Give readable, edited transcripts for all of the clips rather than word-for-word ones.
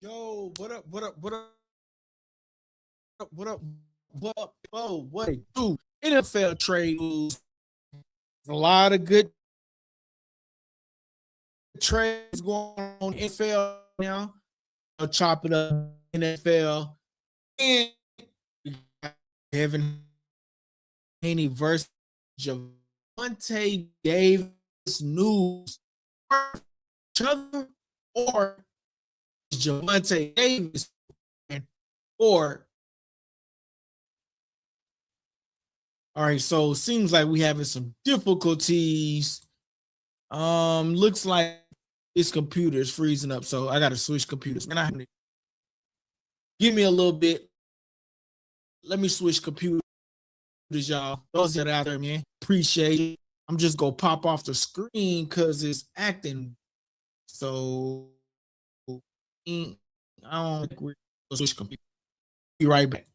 Yo, what up? What up? What up? What up? What up? Oh, what it do? NFL trade news. A lot of good trades going on in NFL now. I'll chop it up NFL and Kevin Haney versus Gervonta Davis news. Each other or Gervonta Davis or all right, so it seems like we having some difficulties. Looks like this computer is freezing up, so I gotta switch computers. Man, I give me a little bit. Let me switch computers, y'all. Those that are out there, man, appreciate it. I'm just gonna pop off the screen because it's acting so. I don't think we're gonna switch computers. Be right back.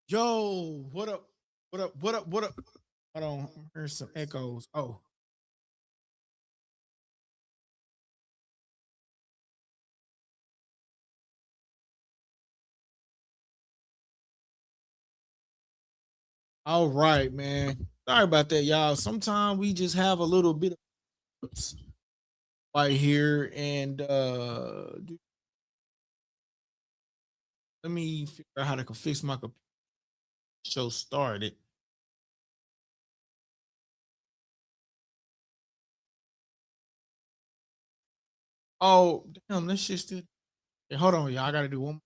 Yo, what up? What up? What up? What up? Hold on, here's some echoes. Oh, all right, man. Sorry about that, y'all. Sometimes we just have a little bit of right here, and let me figure out how to fix my show started. Oh, damn, this shit still. Yeah, hold on, y'all. I gotta do one.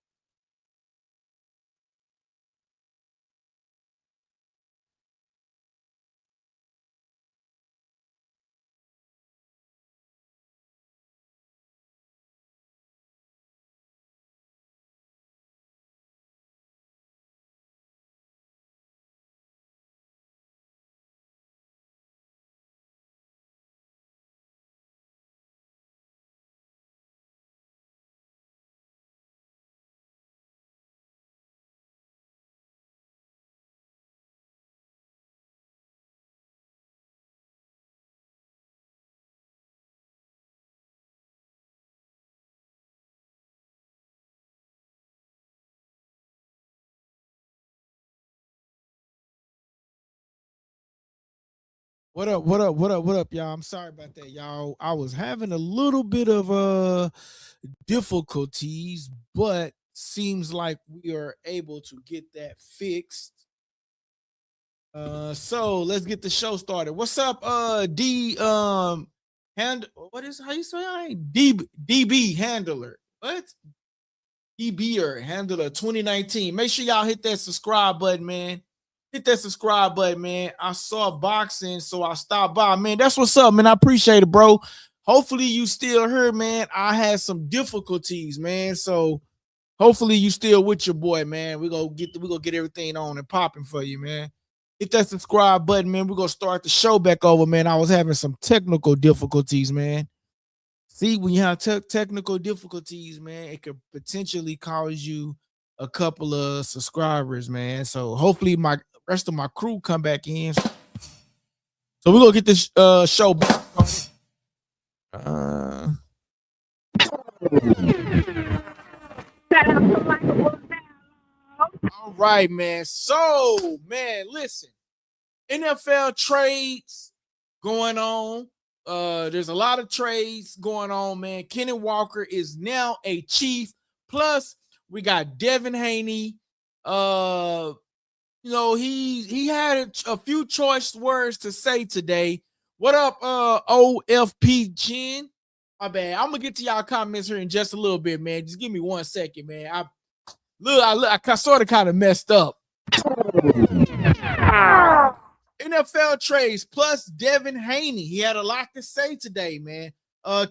What up? What up? What up? What up, y'all? I'm sorry about that, y'all. I was having a little bit of difficulties, but seems like we are able to get that fixed. So let's get the show started. What's up, D what is how you say I DB handler? What? DB or handler 2019. Make sure y'all hit that subscribe button, man. Hit that subscribe button, man. I saw boxing, so I stopped by, man. That's what's up, man. I appreciate it, bro. Hopefully you still here, man. I had some difficulties, man. So hopefully you still with your boy, man. We gonna get everything on and popping for you, man. Hit that subscribe button, man. We're gonna start the show back over, man. I was having some technical difficulties, man. See, when you have technical difficulties, man, it could potentially cause you a couple of subscribers, man. So hopefully my rest of my crew come back in. So we're gonna get this show back. All right, man. So, man, listen. NFL trades going on. There's a lot of trades going on, man. Kenny Walker is now a Chief. Plus, we got Devin Haney. He had a few choice words to say today. What up, OFP Jen? My bad. I'm gonna get to y'all comments here in just a little bit, man. Just give me 1 second, man. I sort of kind of messed up. NFL trades plus Devin Haney. He had a lot to say today, man.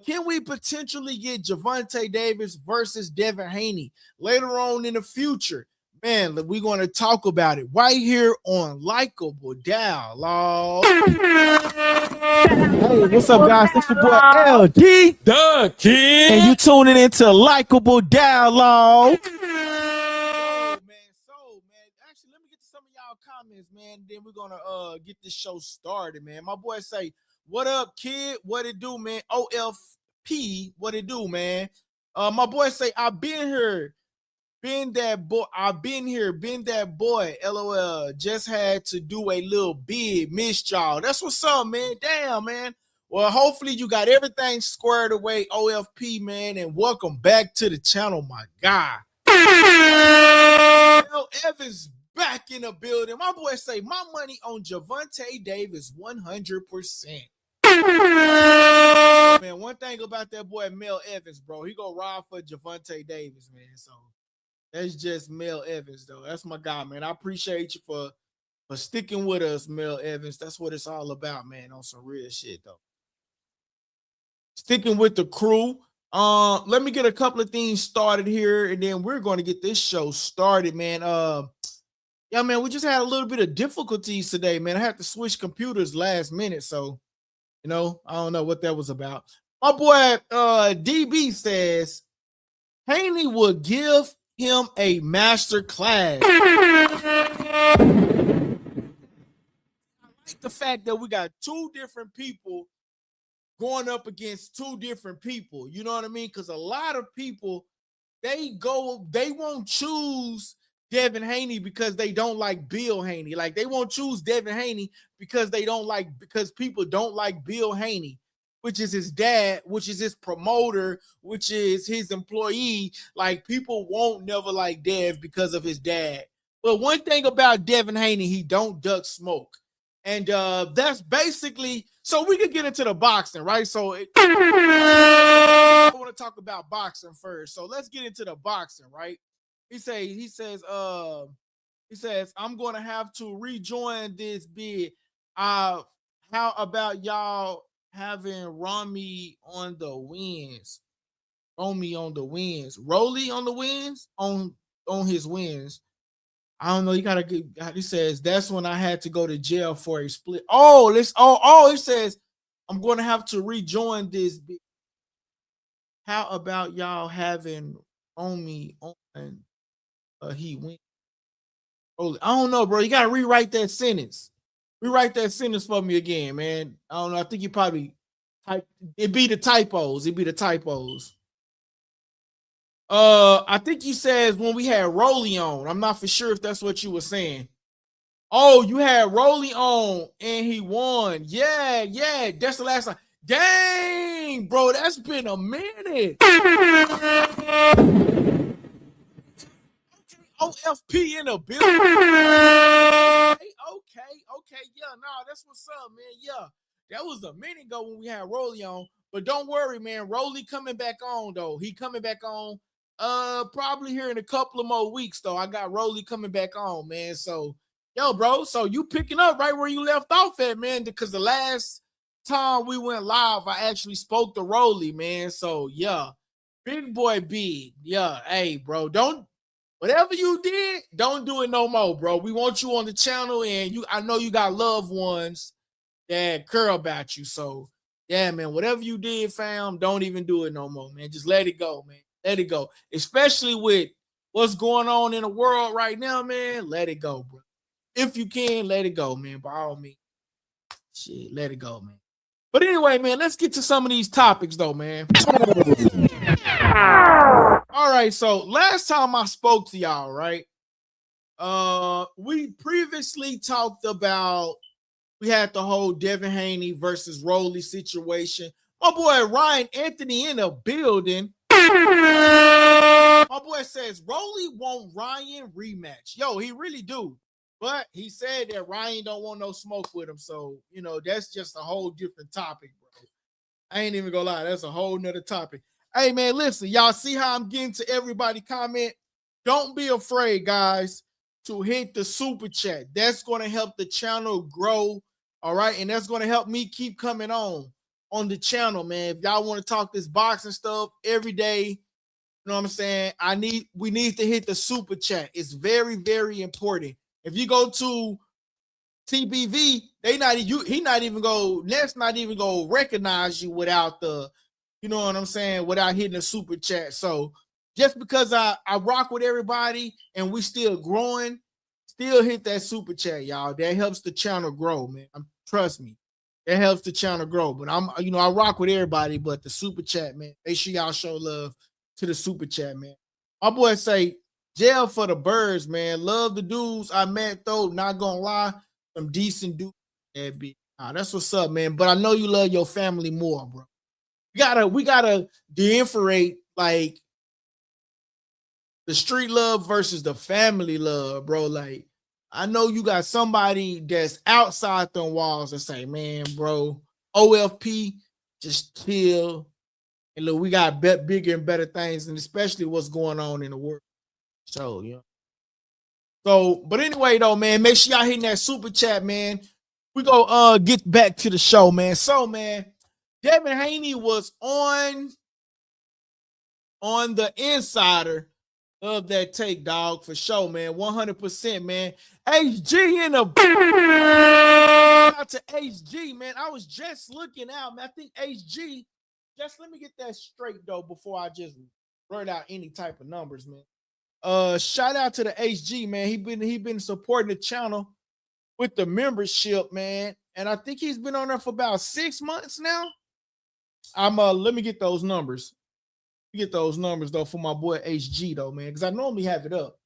Can we potentially get Gervonta Davis versus Devin Haney later on in the future? Man, we're going to talk about it right here on LikeableDialogue. Hey, what's up, guys? It's your boy LD, the kid, and you tuning into LikeableDialogue. Actually, let me get to some of y'all comments, man. Then we're gonna get this show started, man. My boy say, "What up, kid? What it do, man? OFP, what it do, man?" My boy say, "I've been here." Been that boy, I've been here, been that boy. LOL. Just had to do a little bid, missed y'all. That's what's up, man. Damn, man. Well, hopefully you got everything squared away, OFP, man. And welcome back to the channel, my guy. Evans back in the building. My boy say my money on Gervonta Davis 100%. Man, one thing about that boy Mel Evans, bro, he gonna ride for Gervonta Davis, man. So that's just Mel Evans, though. That's my guy, man. I appreciate you for sticking with us, Mel Evans. That's what it's all about, man, on some real shit, though. Sticking with the crew. Let me get a couple of things started here, and then we're going to get this show started, man. Yeah, man, we just had a little bit of difficulties today, man. I had to switch computers last minute, so, I don't know what that was about. My boy DB says, Haney will give him a master class. I like the fact that we got two different people going up against two different people. You know what I mean? Because a lot of people, they won't choose Devin Haney because they don't like Bill Haney. Like, they won't choose Devin Haney because people don't like Bill Haney, which is his dad, which is his promoter, which is his employee. Like, people won't never like Dev because of his dad. But one thing about Devin Haney, he don't duck smoke. And that's basically, so we could get into the boxing, right? So I want to talk about boxing first. So let's get into the boxing, right? He says, I'm going to have to rejoin this bid. How about y'all having Rami on the wins? Romy on the wins. Rolly on the wins? On his wins. I don't know. You gotta get. He says that's when I had to go to jail for a split. He says I'm going to have to rejoin this. How about y'all having Romy on? He went. I don't know, bro. You gotta rewrite that sentence. Rewrite that sentence for me again, man. I don't know. I think you probably it'd be the typos. I think you said when we had Rolly on. I'm not for sure if that's what you were saying. Oh, you had Rolly on and he won. Yeah, yeah. That's the last time. Dang, bro, that's been a minute. OFP in the building. Okay. Yeah, no, that's what's up, man. Yeah, that was a minute ago when we had Rolly on. But don't worry, man. Rolly coming back on though. He coming back on. Probably here in a couple of more weeks though. I got Rolly coming back on, man. So, yo, bro. So you picking up right where you left off at, man? Because the last time we went live, I actually spoke to Rolly, man. So yeah, big boy, big. Yeah, hey, bro. Don't. Whatever you did, don't do it no more, bro. We want you on the channel, and I know you got loved ones that care about you. So, yeah, man, whatever you did, fam, don't even do it no more, man. Just let it go, man. Let it go. Especially with what's going on in the world right now, man. Let it go, bro. If you can, let it go, man. By all means, shit, let it go, man. But anyway, man, let's get to some of these topics, though, man. All right, so last time I spoke to y'all, right? We previously talked about we had the whole Devin Haney versus Rolly situation. My boy Ryan Anthony in the building. My boy says Rolly want Ryan rematch. Yo, he really do. But he said that Ryan don't want no smoke with him. So, you know, that's just a whole different topic, bro. I ain't even gonna lie. That's a whole nother topic. Hey, man, listen, y'all see how I'm getting to everybody comment? Don't be afraid, guys, to hit the super chat. That's going to help the channel grow, all right? And that's going to help me keep coming on the channel, man. If y'all want to talk this boxing stuff every day, you know what I'm saying? We need to hit the super chat. It's very, very important. If you go to TBV, Ness not even go recognize you without the, you know what I'm saying, without hitting a super chat. So just because I rock with everybody and we still growing, still hit that super chat, y'all. That helps the channel grow, man. Trust me. That helps the channel grow. But I rock with everybody, but the super chat, man. Make sure y'all show love to the super chat, man. My boy say, jail for the birds, man. Love the dudes I met, though. Not gonna lie. Some decent dudes. That's what's up, man. But I know you love your family more, bro. We gotta differentiate like the street love versus the family love, bro. Like, I know you got somebody that's outside them walls that say, man, bro, OFP, just chill. And look, we got bigger and better things, and especially what's going on in the world. So, yeah. So, but anyway, though, man, make sure y'all hitting that super chat, man. We go get back to the show, man. So, man, Devin Haney was on the insider of that take, dog, for sure, man. 100%, man. HG in the out to HG, man. I was just looking out, man. I think HG, just let me get that straight though before I just blurt out any type of numbers, man. Shout out to the HG, man. He been supporting the channel with the membership, man. And I think he's been on there for about 6 months now. Let me get those numbers. Get those numbers though for my boy HG though, man, because I normally have it up.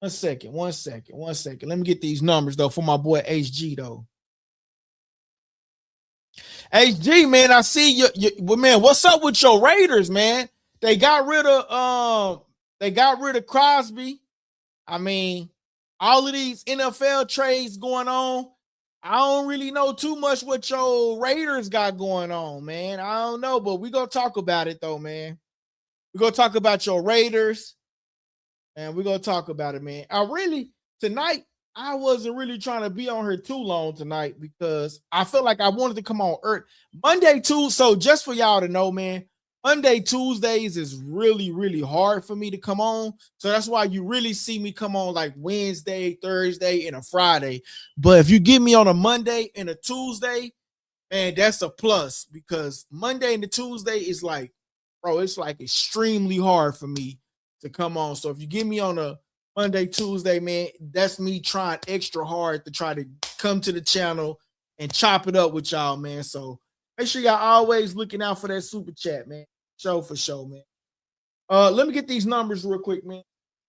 One second. Let me get these numbers though for my boy HG though. HG, man, I see you. Well, man, what's up with your Raiders, man? They got rid of Crosby. I mean, all of these NFL trades going on. I don't really know too much what your Raiders got going on, man. I don't know, but we're going to talk about it, though, man. We're going to talk about your Raiders, and we're going to talk about it, man. Tonight, I wasn't really trying to be on here too long tonight because I feel like I wanted to come on Earth. Monday, Tuesday, so just for y'all to know, man, Monday, Tuesdays is really, really hard for me to come on. So that's why you really see me come on like Wednesday, Thursday, and a Friday. But if you get me on a Monday and a Tuesday, man, that's a plus because Monday and the Tuesday is like, bro, it's like extremely hard for me to come on. So if you get me on a Monday, Tuesday, man, that's me trying extra hard to try to come to the channel and chop it up with y'all, man. So make sure y'all always looking out for that super chat, man. Show for show, man. Let me get these numbers real quick, man.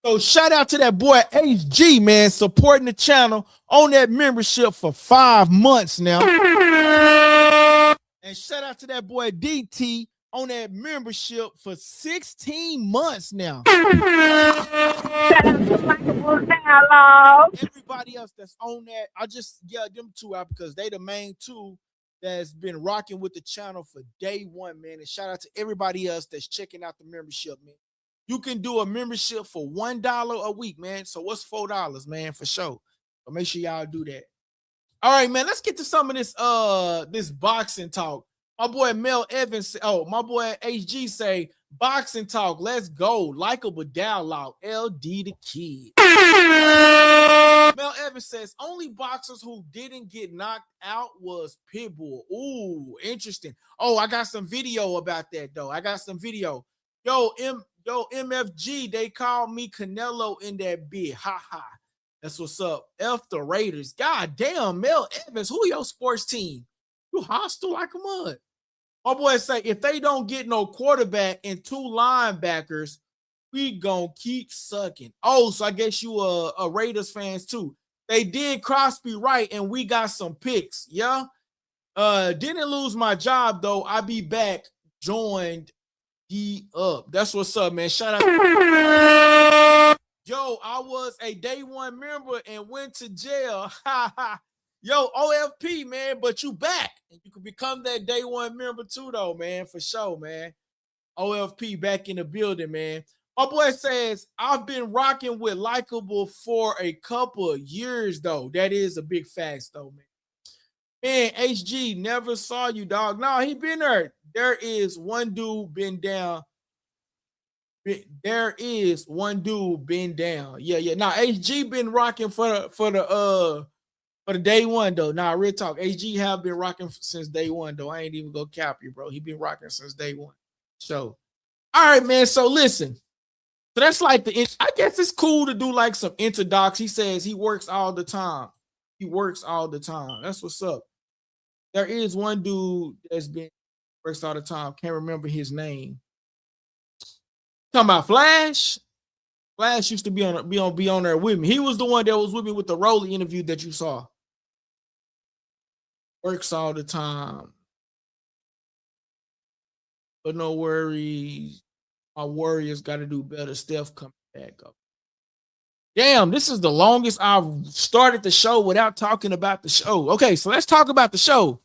So shout out to that boy HG, man, supporting the channel on that membership for 5 months now. And shout out to that boy DT on that membership for 16 months now. Shout out to LikeableDialogue. Everybody else that's on that, I just yelled them two out because they the main two that's been rocking with the channel for day one, man. And shout out to everybody else that's checking out the membership, man. You can do a membership for $1 a week, man. So what's $4, man, for sure. So make sure y'all do that. All right, man. Let's get to some of this boxing talk. My boy Mel Evans, my boy HG say boxing talk. Let's go. LikeableDialogue, LD the Kid. Mel Evans says only boxers who didn't get knocked out was Pitbull. Ooh, interesting. Oh, I got some video about that though. I got some video. Yo, MFG, they called me Canelo in that bit. Ha ha. That's what's up. F the Raiders. God damn, Mel Evans, who your sports team? You hostile like a mud. My boy say if they don't get no quarterback and 2 linebackers, we gonna keep sucking. Oh, so I guess you a Raiders fans too. They did Crosby right, and we got some picks. Yeah. Didn't lose my job though. I be back. Joined up. That's what's up, man. Shout out. Yo, I was a day one member and went to jail. Yo, OFP, man, but you back. And you can become that day one member too, though, man, for sure, man. OFP back in the building, man. My boy says, I've been rocking with Likeable for a couple of years, though. That is a big fact, though, man. Man, HG, never saw you, dog. No, he been there. There is one dude been down. There is one dude been down. Yeah. Now HG been rocking for the day one though. Nah, real talk. HG have been rocking since day one though. I ain't even gonna cap you, bro. He been rocking since day one. So, all right, man. So listen. So that's like I guess it's cool to do like some interdocs. He says he works all the time. He works all the time. That's what's up. There is one dude that's been works all the time. Can't remember his name. Talking about Flash. Flash used to be on there with me. He was the one that was with me with the Rolly interview that you saw. Works all the time. But no worries. Our Warriors got to do better. Steph coming back up. Damn, this is the longest I've started the show without talking about the show. Okay, so let's talk about the show.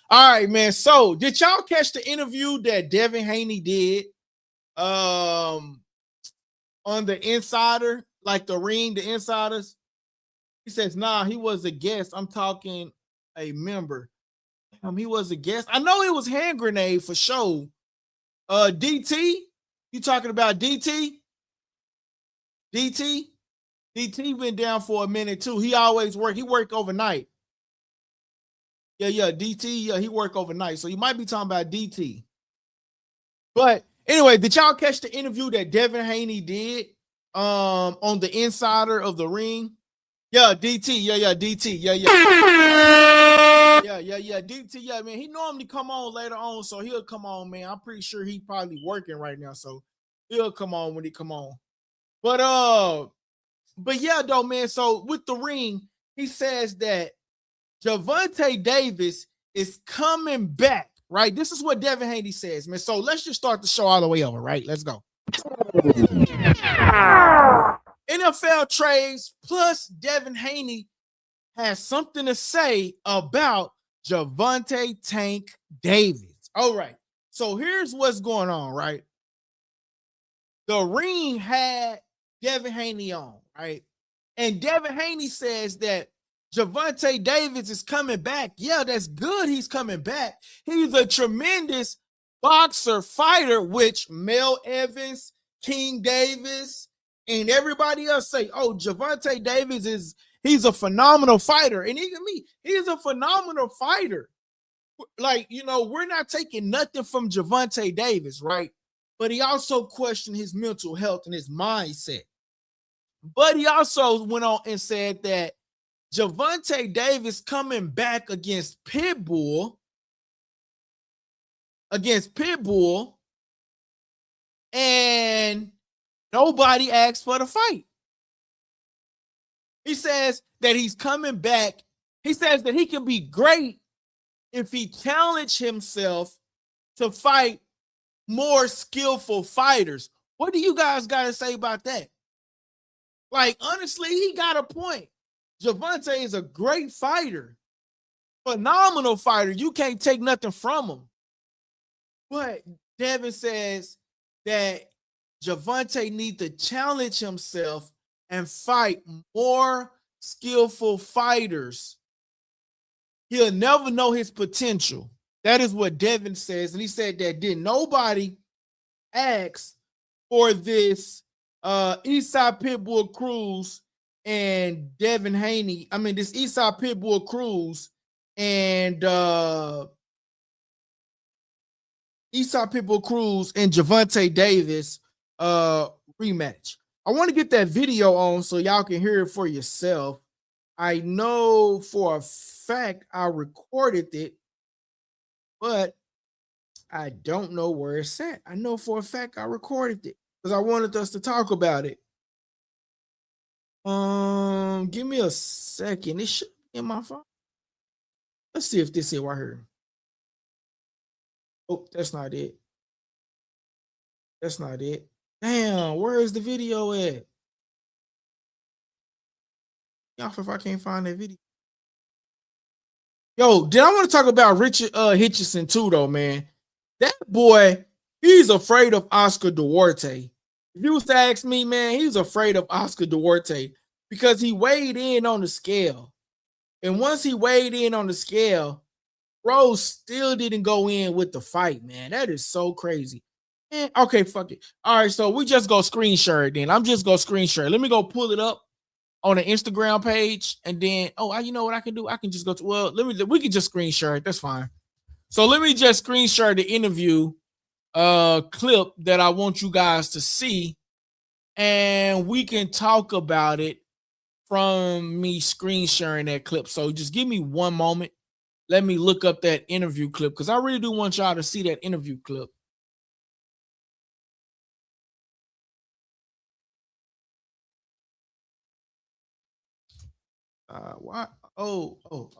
All right, man. So did y'all catch the interview that Devin Haney did on the Insider, like the Ring, the Insiders? He says, nah, he was a guest. I'm talking a member. He was a guest. I know it was Hand Grenade for sure. DT, you talking about DT? DT went down for a minute too. He always worked. He worked overnight. Yeah, DT, he worked overnight. So you might be talking about DT. But anyway, did y'all catch the interview that Devin Haney did on the Insider of the Ring? Yeah, DT. Yeah, DT. Yeah. DT, yeah, man. He normally come on later on, so he'll come on, man. I'm pretty sure he probably working right now, so he'll come on when he come on. But yeah, though, man. So with the Ring, he says that Gervonta Davis is coming back, right? This is what Devin Haney says, man. So let's just start the show all the way over, right? Let's go. NFL trades plus Devin Haney has something to say about Gervonta Tank Davis. All right. So here's what's going on, right? The Ring had Devin Haney on, right? And Devin Haney says that Gervonta Davis is coming back. Yeah, that's good. He's coming back. He's a tremendous boxer fighter, which Mel Evans, King Davis, and everybody else say, oh, Gervonta Davis he's a phenomenal fighter. And even me, he's a phenomenal fighter. Like, we're not taking nothing from Gervonta Davis, right? But he also questioned his mental health and his mindset. But he also went on and said that Gervonta Davis coming back against Pitbull, and nobody asked for the fight. He says that he's coming back. He says that he can be great if he challenged himself to fight more skillful fighters. What do you guys got to say about that? Like, honestly, he got a point. Gervonta is a great fighter, phenomenal fighter. You can't take nothing from him. But Devin says that Gervonta needs to challenge himself and fight more skillful fighters. He'll never know his potential. That is what Devin says. And he said that did nobody ask for this Isaac Pitbull Cruz and Devin Haney. I mean, this Isaac Pitbull Cruz and Isaac Pitbull Cruz and Gervonta Davis rematch. I want to get that video on so y'all can hear it for yourself. I know for a fact I recorded it, but I don't know where it's at. I know for a fact I recorded it because I wanted us to talk about it. Give me a second. It should be in my phone. Let's see if this is right here. Oh, that's not it. That's not it. Damn, where is the video at? Y'all, if I can't find that video. Yo, did I want to talk about Richard Hitchison too, though, man? That boy, he's afraid of Oscar Duarte. If you was to ask me, man, he's afraid of Oscar Duarte because he weighed in on the scale. And once he weighed in on the scale, Rose still didn't go in with the fight, man. That is so crazy. Man, okay, fuck it. All right, so we just go screen share it then. I'm just going to screen share it. Let me go pull it up on the Instagram page, and then you know what I can do? I can just go to we can just screen share it. That's fine. So let me just screen share the interview clip that I want you guys to see, and we can talk about it from me screen sharing that clip. So just give me one moment. Let me look up that interview clip because I really do want y'all to see that interview clip. Why? Oh. Hold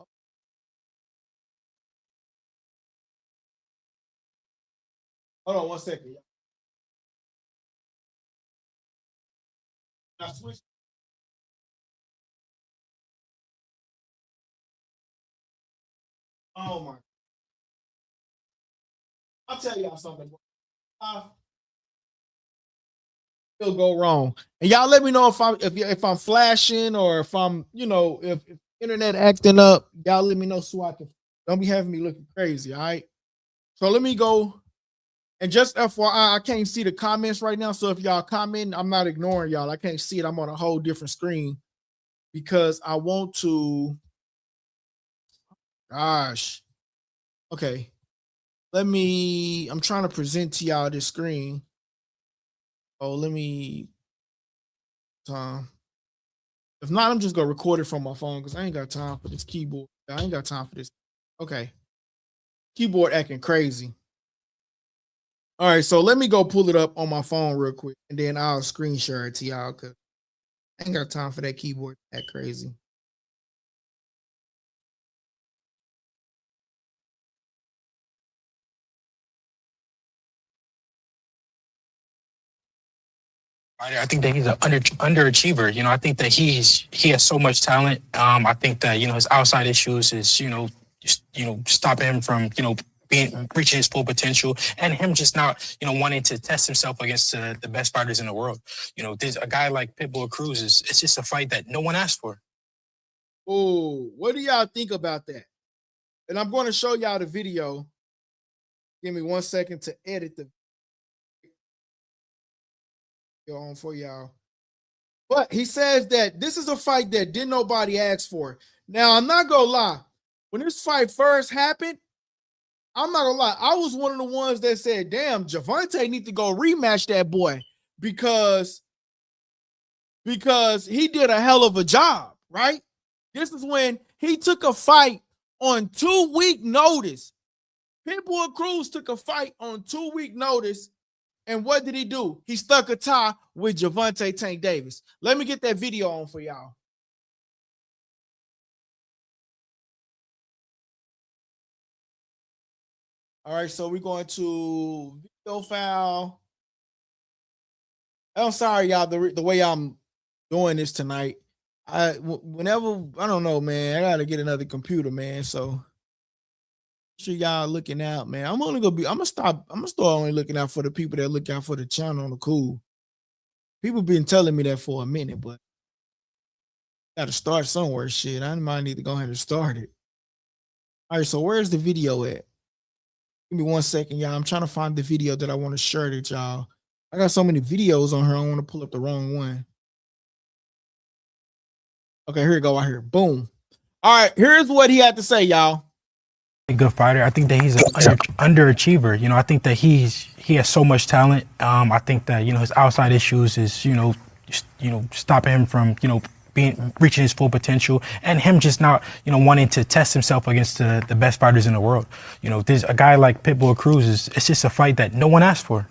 on 1 second. Now switch. Oh my. I'll tell y'all something. It'll go wrong. And y'all let me know if I'm flashing or if I'm, if internet acting up, y'all let me know so I can don't be having me looking crazy. All right. So let me go. And just FYI, I can't see the comments right now. So if y'all comment, I'm not ignoring y'all. I can't see it. I'm on a whole different screen because I want to. Gosh. Okay. I'm trying to present to y'all this screen. Oh, let me. If not, I'm just gonna record it from my phone because I ain't got time for this keyboard. I ain't got time for this. Okay. Keyboard acting crazy. All right, so let me go pull it up on my phone real quick, and then I'll screen share it to y'all because I ain't got time for that keyboard to act crazy. I think that he's an underachiever. I think that he has so much talent. I think that his outside issues is stopping him from reaching his full potential, and him just not wanting to test himself against the best fighters in the world. There's a guy like Pitbull Cruz it's just a fight that no one asked for. Oh, what do y'all think about that? And I'm going to show y'all the video. Give me 1 second to edit the video on for y'all. But he says that this is a fight that didn't nobody ask for. Now, I'm not going to lie. When this fight first happened, I'm not going to lie. I was one of the ones that said, damn, Gervonta need to go rematch that boy because he did a hell of a job, right? This is when he took a fight on 2-week notice. Pitbull Cruz took a fight on 2-week notice, And what did he do? He stuck a tie with Gervonta Tank Davis. Let me get that video on for y'all. All right, so we're going to video file. I'm sorry, y'all, the way I'm doing this tonight. Whenever, I don't know, man, I got to get another computer, man. So sure y'all looking out, man. I'm gonna start only looking out for the people that look out for the channel on the cool. People been telling me that for a minute, but gotta start somewhere. Shit, I might need to go ahead and start it. All right, so where's the video at? Give me 1 second, y'all. I'm trying to find the video that I want to share with y'all. I got so many videos on here, I don't want to pull up the wrong one. Okay, here we go, right here. Boom. All right, here's what he had to say, y'all. A good fighter. I think that he's an underachiever. You know, I think that he has so much talent. I think that, you know, his outside issues is, you know, stopping him from, you know, reaching his full potential, and him just not, you know, wanting to test himself against the best fighters in the world. You know, there's a guy like Pitbull Cruz, it's just a fight that no one asked for.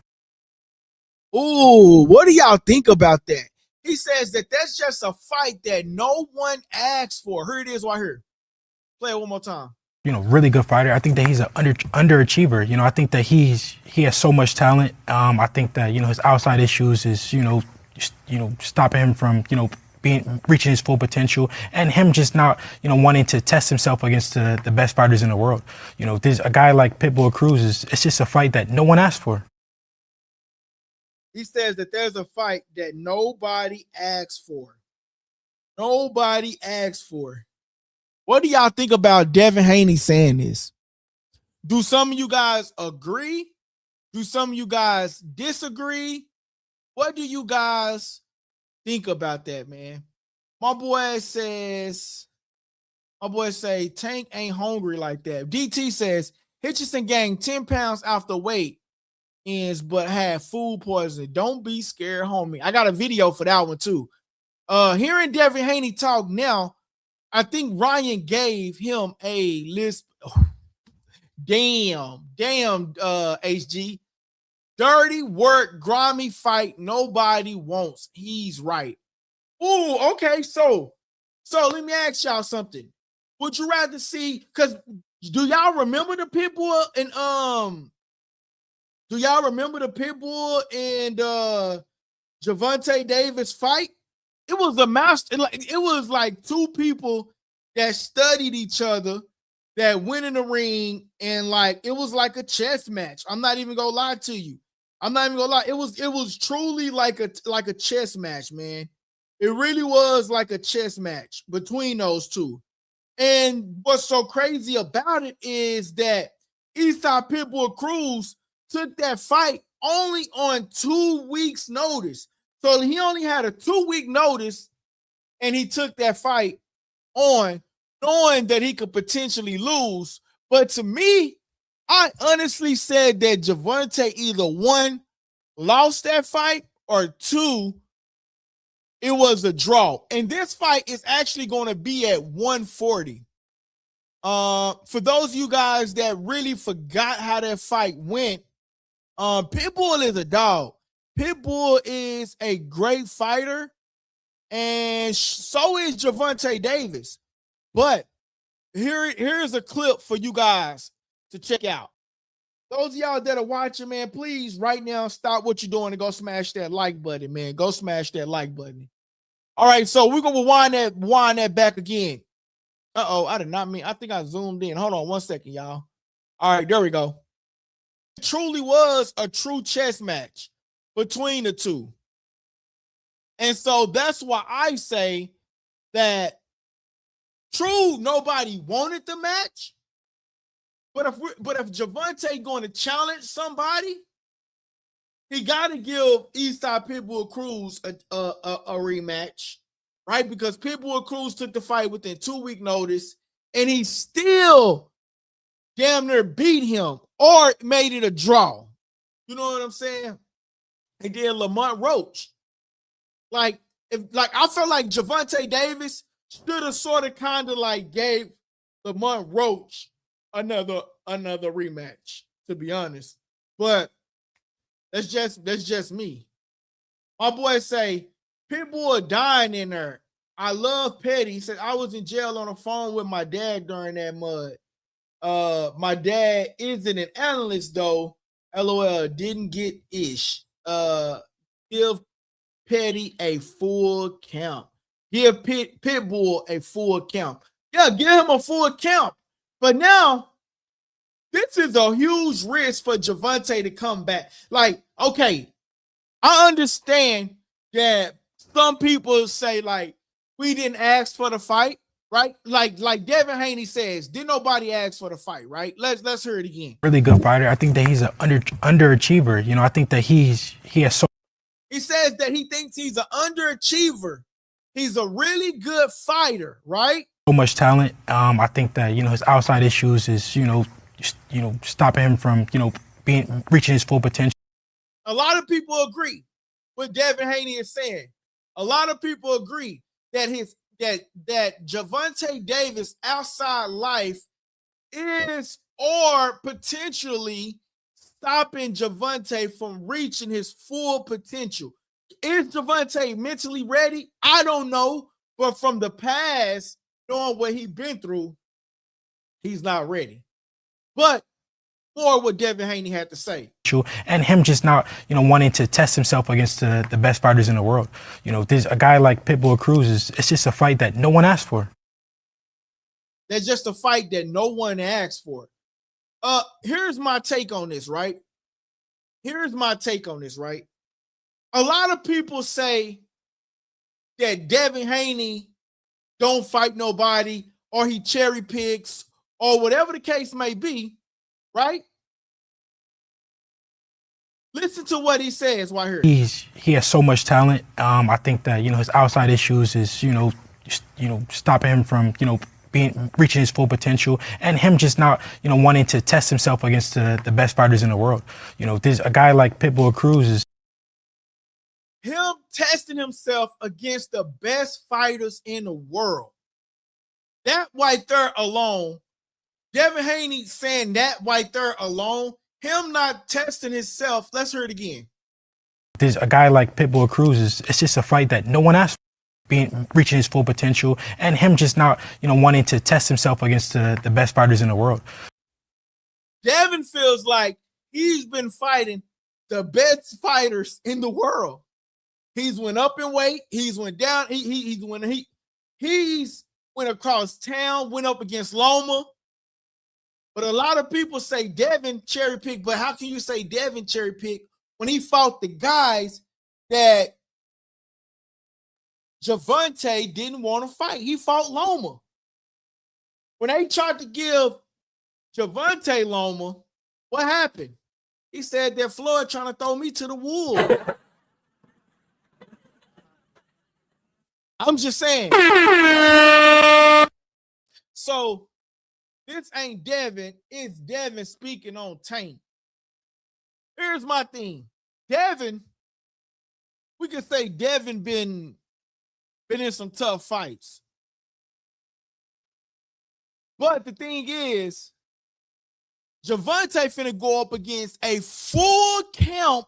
Ooh, what do y'all think about that? He says that that's just a fight that no one asked for. Here it is right here. Play it one more time. You know, really good fighter. I think that he's an underachiever. You know, I think that he has so much talent. I think that, you know, his outside issues is, you know, stopping him from, you know, reaching his full potential, and him just not, you know, wanting to test himself against the best fighters in the world. You know, there's a guy like Pitbull Cruz, it's just a fight that no one asked for. He says that there's a fight that nobody asked for. Nobody asked for. What do y'all think about Devin Haney saying this? Do some of you guys agree? Do some of you guys disagree? What do you guys think about that, man? My boy say Tank ain't hungry like that. DT says Hitchison gained 10 pounds after weight ends, but had food poisoning. Don't be scared, homie. I got a video for that one too. Hearing Devin Haney talk now, I think Ryan gave him a list. Oh, damn, HG. Dirty work, grimy fight, nobody wants. He's right. Ooh, okay. So let me ask y'all something. Would you rather see, because do y'all remember the Pitbull and Gervonta Davis fight? It was a master, it was like two people that studied each other that went in the ring, and like it was like a chess match. I'm not even gonna lie to you. I'm not even gonna lie. It was truly like a chess match, man. It really was like a chess match between those two. And what's so crazy about it is that Isaac Cruz took that fight only on 2 weeks' notice. So he only had a 2-week notice, and he took that fight on, knowing that he could potentially lose. But to me, I honestly said that Gervonta either one, lost that fight, or two, it was a draw. And this fight is actually going to be at 140. For those of you guys that really forgot how that fight went, Pitbull is a dog. Pitbull is a great fighter, and so is Gervonta Davis. But here's a clip for you guys to check out. Those of y'all that are watching, man, please right now stop what you're doing and go smash that like button, man. Go smash that like button. All right, so we're gonna wind that back again. I did not mean. I think I zoomed in. Hold on 1 second, y'all. All right, there we go. It truly was a true chess match between the two. And so that's why I say that true, nobody wanted the match. But if Gervonta going to challenge somebody, he got to give Eastside Pitbull Cruz a rematch, right? Because Pitbull Cruz took the fight within 2-week notice, and he still damn near beat him or made it a draw. You know what I'm saying? And then Lamont Roach. I felt like Gervonta Davis should have sort of kind of like gave Lamont Roach another rematch, to be honest. But That's just me. My boy say, Pitbull are dying in there. I love Petty. He said, I was in jail on the phone with my dad during that mud. My dad isn't an analyst though. LOL, didn't get ish. Give Petty a full count. Give Pitbull a full count. Yeah, give him a full count. But now, this is a huge risk for Gervonta to come back. Like, okay, I understand that some people say, like, we didn't ask for the fight, right? Like Devin Haney says, didn't nobody ask for the fight, right? Let's hear it again. Really good fighter. I think that he's an underachiever. You know, I think that he has so. He says that he thinks he's an underachiever. He's a really good fighter, right? So much talent. I think that, you know, his outside issues is, you know, stopping him from, you know, reaching his full potential. A lot of people agree with Devin Haney is saying. A lot of people agree that that Gervonta Davis outside life is or potentially stopping Gervonta from reaching his full potential. Is Gervonta mentally ready? I don't know, but from the past, knowing what he's been through, he's not ready. But more what Devin Haney had to say. And him just not, you know, wanting to test himself against the best fighters in the world. You know, there's a guy like Pitbull Cruz, it's just a fight that no one asked for. That's just a fight that no one asked for. Here's my take on this, right? Here's my take on this, right? A lot of people say that Devin Haney don't fight nobody, or he cherry picks, or whatever the case may be, right? Listen to what he says right here. He has so much talent. I think that, you know, his outside issues is, you know, stopping him from, you know, reaching his full potential, and him just not, you know, wanting to test himself against the best fighters in the world. You know, there's a guy like Pitbull Cruz is him testing himself against the best fighters in the world. That right there alone, Devin Haney saying that right there alone, him not testing himself. Let's hear it again. There's a guy like Pitbull Cruz, it's just a fight that no one asked for, reaching his full potential, and him just not, you know, wanting to test himself against the best fighters in the world. Devin feels like he's been fighting the best fighters in the world. He's went up in weight. He's went down. He's went across town, went up against Loma. But a lot of people say Devin cherry pick. But how can you say Devin cherry pick when he fought the guys that Gervonta didn't want to fight? He fought Loma. When they tried to give Gervonta Loma, what happened? He said that Floyd trying to throw me to the wolves. I'm just saying. So this ain't Devin, it's Devin speaking on taint. Here's my thing. Devin, we can say Devin been in some tough fights. But the thing is, Gervonta finna go up against a full count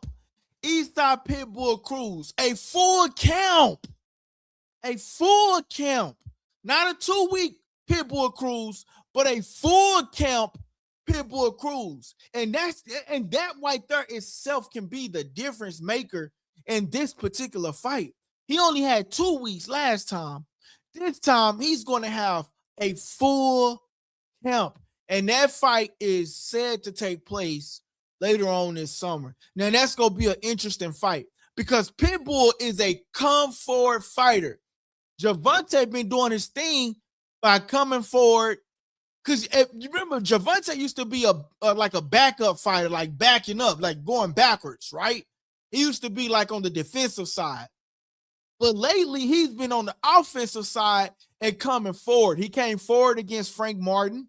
Eastside Pitbull Cruz. A full count. A full count. Not a 2-week Pitbull Cruz, but a full count Pitbull Cruz. And that right there itself can be the difference maker in this particular fight. He only had 2 weeks last time. This time he's going to have a full count. And that fight is said to take place later on this summer. Now that's going to be an interesting fight because Pitbull is a come forward fighter. Gervonta been doing his thing by coming forward. Because you remember, Gervonta used to be like a backup fighter, like backing up, like going backwards, right? He used to be like on the defensive side. But lately, he's been on the offensive side and coming forward. He came forward against Frank Martin.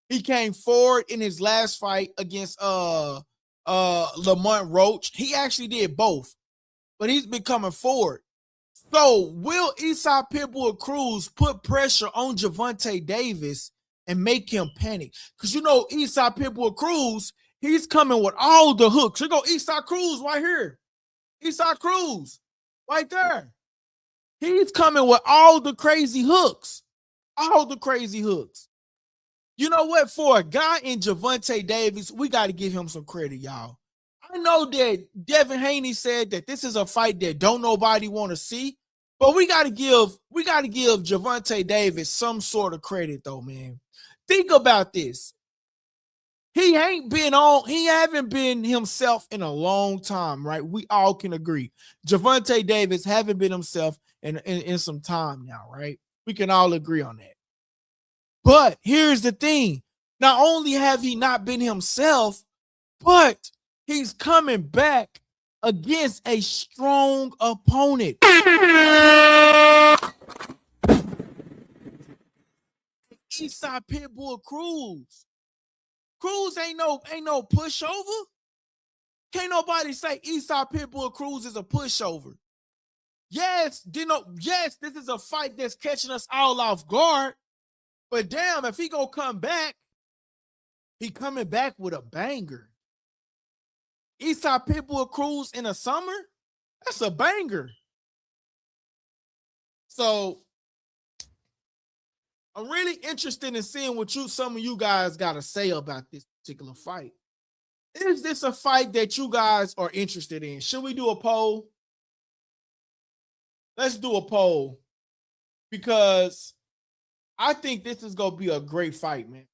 He came forward in his last fight against Lamont Roach. He actually did both, but he's been coming forward. So will Eastside Pitbull Cruz put pressure on Gervonta Davis and make him panic? Because you know Eastside Pitbull Cruz, He's coming with all the hooks. Here go Isaac Cruz right here. Isaac Cruz right there. He's coming with all the crazy hooks. All the crazy hooks. You know what? For a guy in Gervonta Davis, we got to give him some credit, y'all. I know that Devin Haney said that this is a fight that don't nobody want to see, but we got to give Gervonta Davis some sort of credit, though, man. Think about this. He haven't been himself in a long time, right? We all can agree. Gervonta Davis haven't been himself in some time now, right? We can all agree on that. But here's the thing. Not only have he not been himself, but he's coming back against a strong opponent. Eastside Pitbull Cruz. Cruz ain't no pushover. Can't nobody say Eastside Pitbull Cruz is a pushover. Yes, this is a fight that's catching us all off guard. But damn, if he gonna come back, he coming back with a banger. Eastside Pitbull Cruz in the summer, that's a banger. So I'm really interested in seeing what some of you guys got to say about this particular fight. Is this a fight that you guys are interested in? Should we do a poll? Let's do a poll, because I think this is going to be a great fight, man.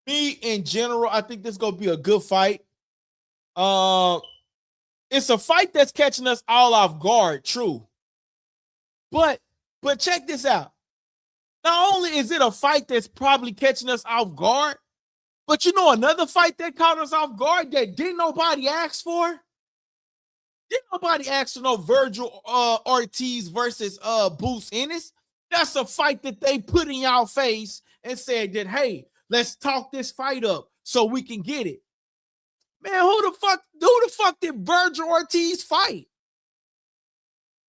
Me, in general, I think this is going to be a good fight. It's a fight that's catching us all off guard, true. But check this out. Not only is it a fight that's probably catching us off guard, but you know another fight that caught us off guard that didn't nobody ask for? Didn't nobody ask for no Virgil Ortiz versus Boots Ennis? That's a fight that they put in y'all face and said that, hey, let's talk this fight up so we can get it. Man, who the fuck did Virgil Ortiz fight?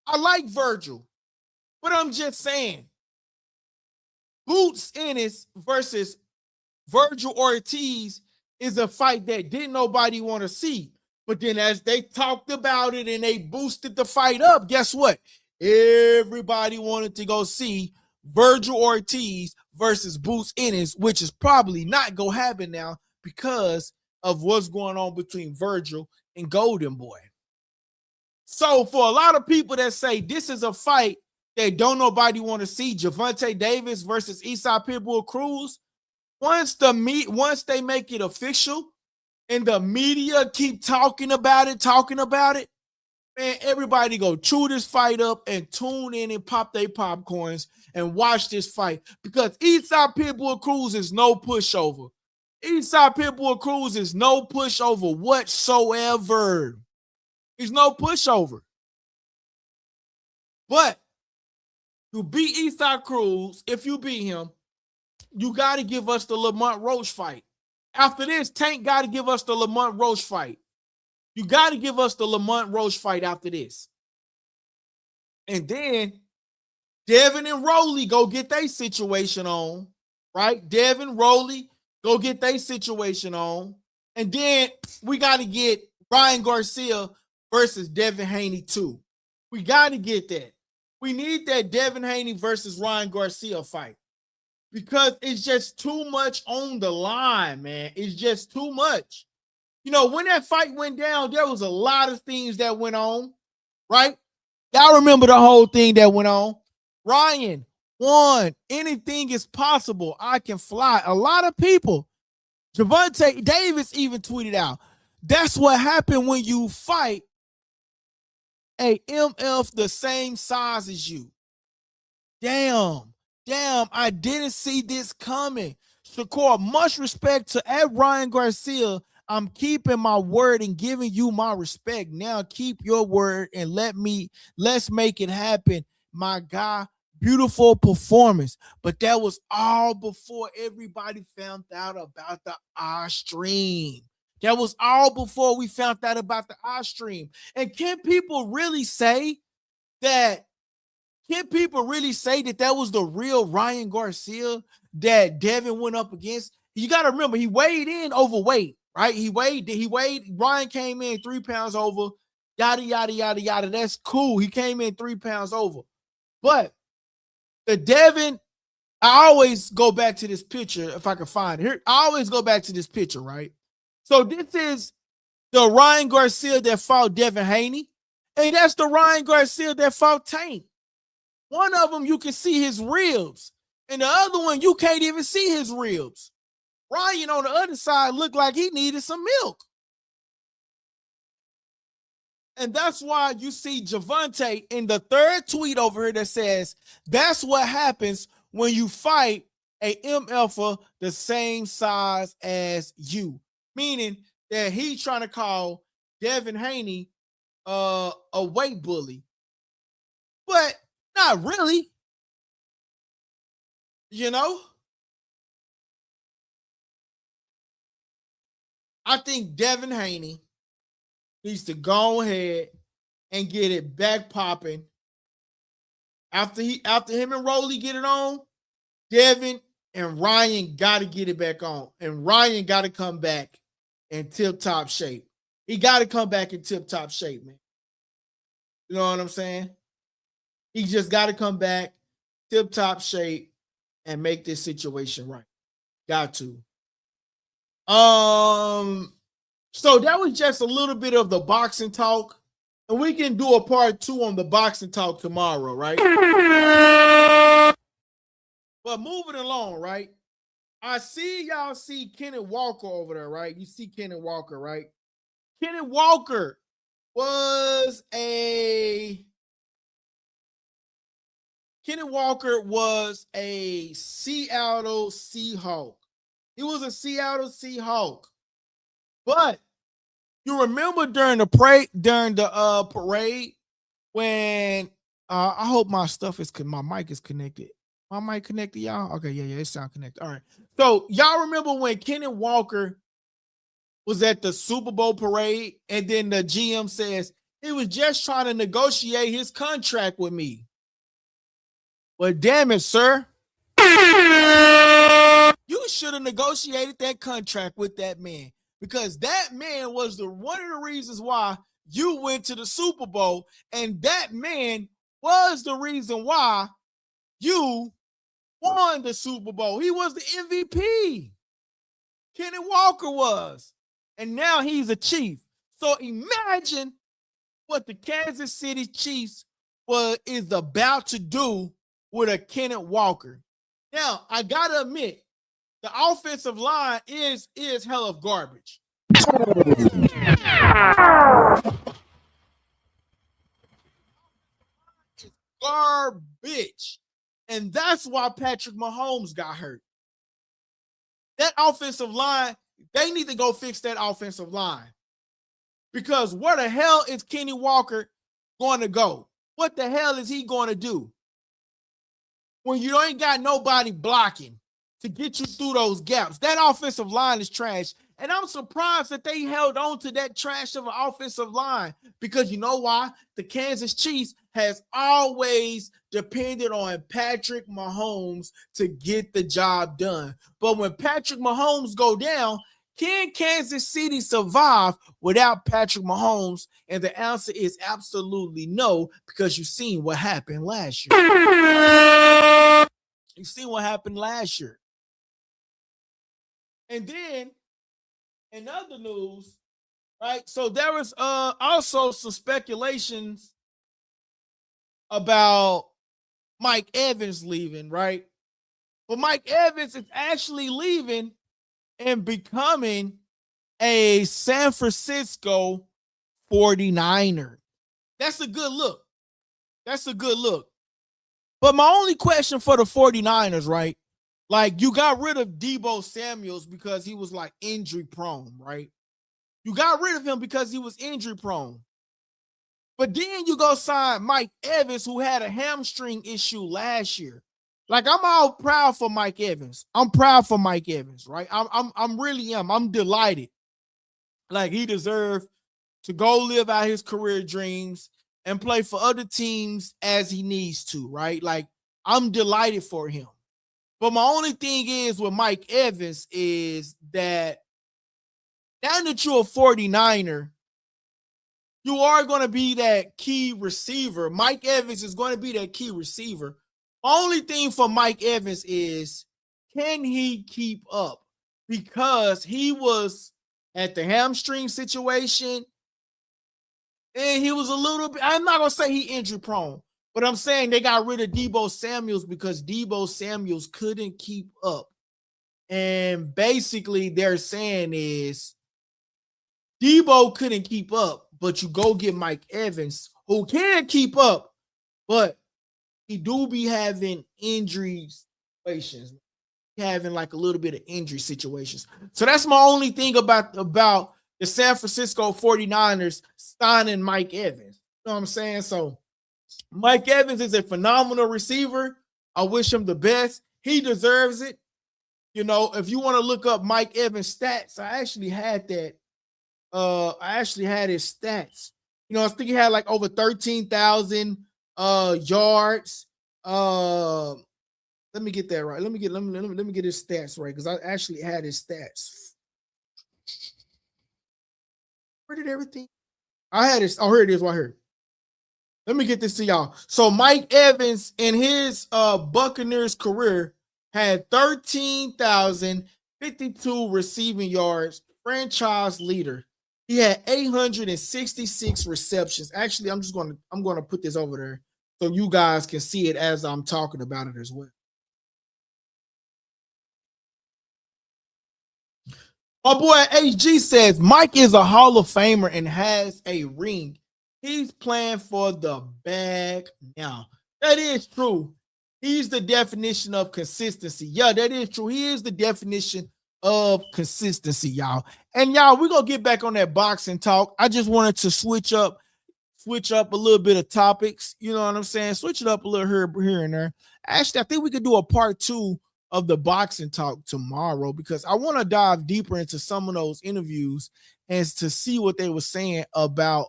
I like Virgil, but I'm just saying, Boots Ennis versus Virgil Ortiz is a fight that didn't nobody want to see. But then as they talked about it and they boosted the fight up, guess what? Everybody wanted to go see Virgil Ortiz versus Boots Ennis, which is probably not going to happen now because of what's going on between Virgil and Golden Boy. So for a lot of people that say this is a fight that don't nobody want to see, Gervonta Davis versus Isaac Pitbull Cruz, once they make it official and the media keep talking about it, man, everybody go chew this fight up and tune in and pop their popcorns and watch this fight, because Isaac Pitbull Cruz is no pushover. Isaac Pitbull Cruz is no pushover whatsoever. He's no pushover. But to beat Isaac Cruz, if you beat him, you got to give us the Lamont Roach fight. After this, Tank got to give us the Lamont Roach fight. You got to give us the Lamont Roach fight after this. And then Devin and Rowley go get their situation on, right? Devin, Rowley, go get their situation on. And then we got to get Ryan Garcia versus Devin Haney too. We got to get that. We need that Devin Haney versus Ryan Garcia fight, because it's just too much on the line, man. It's just too much. You know, when that fight went down, there was a lot of things that went on, right? Y'all remember the whole thing that went on. Ryan won. Anything is possible. I can fly. A lot of people. Gervonta Davis even tweeted out, that's what happened when you fight a MF the same size as you. Damn, I didn't see this coming. Shakur, much respect to Ryan Garcia. I'm keeping my word and giving you my respect. Now keep your word and let's make it happen. My guy, beautiful performance. But that was all before everybody found out about the iStream. That was all before we found out about the iStream. And can people really say that that was the real Ryan Garcia that Devin went up against? You got to remember, he weighed in overweight. right? Ryan came in 3 pounds over, yada, yada, yada, yada. That's cool. He came in 3 pounds over. But the Devin, I always go back to this picture if I can find it. Here, I always go back to this picture, right? So this is the Ryan Garcia that fought Devin Haney, and that's the Ryan Garcia that fought Tank. One of them, you can see his ribs, and the other one, you can't even see his ribs. Ryan on the other side looked like he needed some milk. And that's why you see Gervonta in the third tweet over here that says, that's what happens when you fight a MFer the same size as you. Meaning that he's trying to call Devin Haney a weight bully. But not really. You know? I think Devin Haney needs to go ahead and get it back popping. After him and Rolly get it on, Devin and Ryan got to get it back on. And Ryan got to come back in tip-top shape. He got to come back in tip-top shape, man. You know what I'm saying? He just got to come back tip-top shape and make this situation right. Got to. So that was just a little bit of the boxing talk. And we can do a part 2 on the boxing talk tomorrow, right? But moving along, right? I see y'all see Kenneth Walker over there, right? You see Kenneth Walker, right? Kenneth Walker was a Seattle Seahawk. He was a Seattle Seahawk. But you remember during the parade when I hope my mic is connected. My mic connected, y'all? Okay, yeah, it sound connected. All right. So y'all remember when Kenneth Walker was at the Super Bowl parade, and then the GM says he was just trying to negotiate his contract with me. Well, damn it, sir. You should have negotiated that contract with that man, because that man was one of the reasons why you went to the Super Bowl, and that man was the reason why you won the Super Bowl. He was the MVP. Kenneth Walker was. And now he's a Chief. So imagine what the Kansas City Chiefs is about to do with a Kenneth Walker. Now, I got to admit, the offensive line is hell of garbage. It's garbage. And that's why Patrick Mahomes got hurt. That offensive line, they need to go fix that offensive line. Because where the hell is Kenny Walker going to go? What the hell is he going to do when you ain't got nobody blocking to get you through those gaps? That offensive line is trash. And I'm surprised that they held on to that trash of an offensive line, because you know why? The Kansas Chiefs has always depended on Patrick Mahomes to get the job done. But when Patrick Mahomes go down, can Kansas City survive without Patrick Mahomes? And the answer is absolutely no, because you've seen what happened last year. You've seen what happened last year. And then, in other news, right? So there was also some speculations about Mike Evans leaving, right? But Mike Evans is actually leaving and becoming a San Francisco 49er. That's a good look. That's a good look. But my only question for the 49ers, right? Like, you got rid of Deebo Samuels because he was like injury prone, right? You got rid of him because he was injury prone. But then you go sign Mike Evans, who had a hamstring issue last year. Like, I'm all proud for Mike Evans. I'm proud for Mike Evans, right? I'm really am. I'm delighted. Like, he deserved to go live out his career dreams and play for other teams as he needs to, right? Like, I'm delighted for him. But my only thing is with Mike Evans is that now that you're a 49er, you are going to be that key receiver. Mike Evans is going to be that key receiver. Only thing for Mike Evans is, can he keep up? Because he was at the hamstring situation, and he was a little bit, I'm not going to say he injury prone, but I'm saying they got rid of Deebo Samuels because Deebo Samuels couldn't keep up. And basically they're saying is Deebo couldn't keep up, but you go get Mike Evans, who can keep up, but he do be having injury situations, having like a little bit of injury situations. So that's my only thing about the San Francisco 49ers signing Mike Evans. You know what I'm saying? So Mike Evans is a phenomenal receiver. I wish him the best. He deserves it. You know, if you want to look up Mike Evans stats, I actually had that. I actually had his stats. You know, I think he had like over 13,000 yards. Let me get that right. Let me get his stats right, because I actually had his stats. Where did everything? I had his. Oh, here it is right here. Let me get this to y'all. So Mike Evans in his Buccaneers career had 13,052 receiving yards, franchise leader. He had 866 receptions. Actually, I'm going to put this over there so you guys can see it as I'm talking about it as well. My boy HG says Mike is a Hall of Famer and has a ring. He's playing for the bag now. That is true. He's the definition of consistency. Yeah, that is true. He is the definition of consistency, y'all. And y'all, we're going to get back on that boxing talk. I just wanted to switch up a little bit of topics. You know what I'm saying? Switch it up a little here and there. Actually, I think we could do a part 2 of the boxing talk tomorrow, because I want to dive deeper into some of those interviews and to see what they were saying about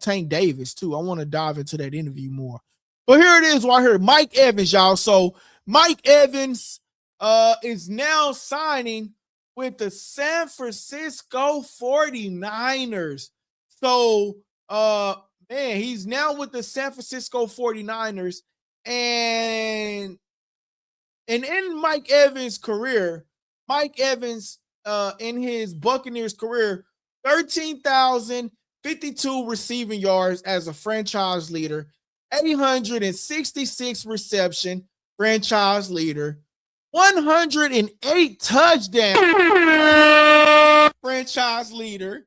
Tank Davis too. I want to dive into that interview more. But here it is right here. Mike Evans, y'all. So Mike Evans is now signing with the San Francisco 49ers. So he's now with the San Francisco 49ers. And in Mike Evans' career, Mike Evans in his Buccaneers career, 13,052 receiving yards as a franchise leader, 866 reception, franchise leader, 108 touchdowns, franchise leader,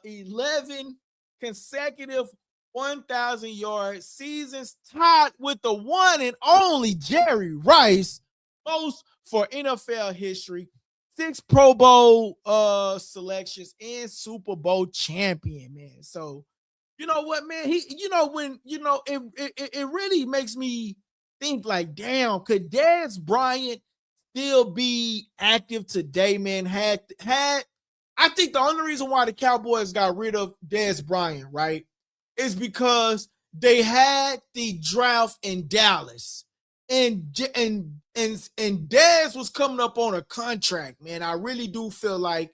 11 consecutive 1,000-yard seasons, tied with the one and only Jerry Rice, most for NFL history, 6 Pro Bowl selections, and Super Bowl champion, man. So, you know what, man? It really makes me think like, damn, could Dez Bryant still be active today, man? I think the only reason why the Cowboys got rid of Dez Bryant, right, is because they had the draft in Dallas, and Dez was coming up on a contract, man. I really do feel like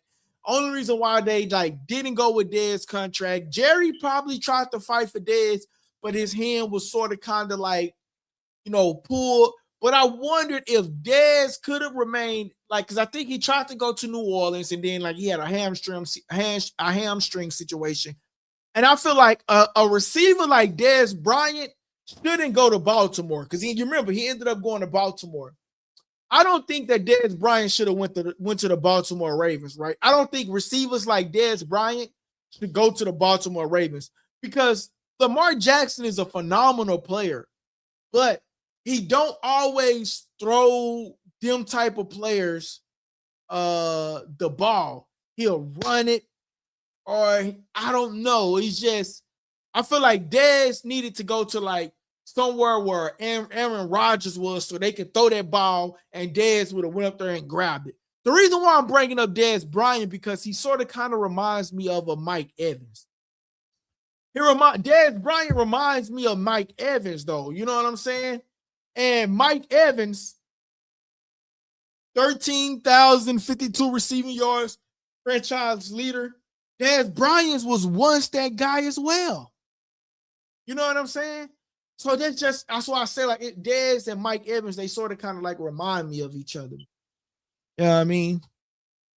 only reason why they didn't go with Dez contract. Jerry probably tried to fight for Dez, but his hand was sort of kind of pulled. But I wondered if Dez could have remained, because I think he tried to go to New Orleans, and then he had a hamstring situation. And I feel like a receiver like Dez Bryant shouldn't go to Baltimore, because you remember he ended up going to Baltimore. I don't think that Dez Bryant should have went to the Baltimore Ravens, right? I don't think receivers like Dez Bryant should go to the Baltimore Ravens, because Lamar Jackson is a phenomenal player, but he don't always throw them type of players the ball. He'll run it, or I don't know. It's just, I feel like Dez needed to go to somewhere where Aaron Rodgers was, so they could throw that ball and Dez would have went up there and grabbed it. The reason why I'm bringing up Dez Bryant, because he sort of kind of reminds me of a Mike Evans. Dez Bryant reminds me of Mike Evans, though. You know what I'm saying? And Mike Evans, 13,052 receiving yards, franchise leader. Dez Bryant was once that guy as well. You know what I'm saying? So that's why I say like Dez and Mike Evans, they sort of kind of like remind me of each other. You know what I mean?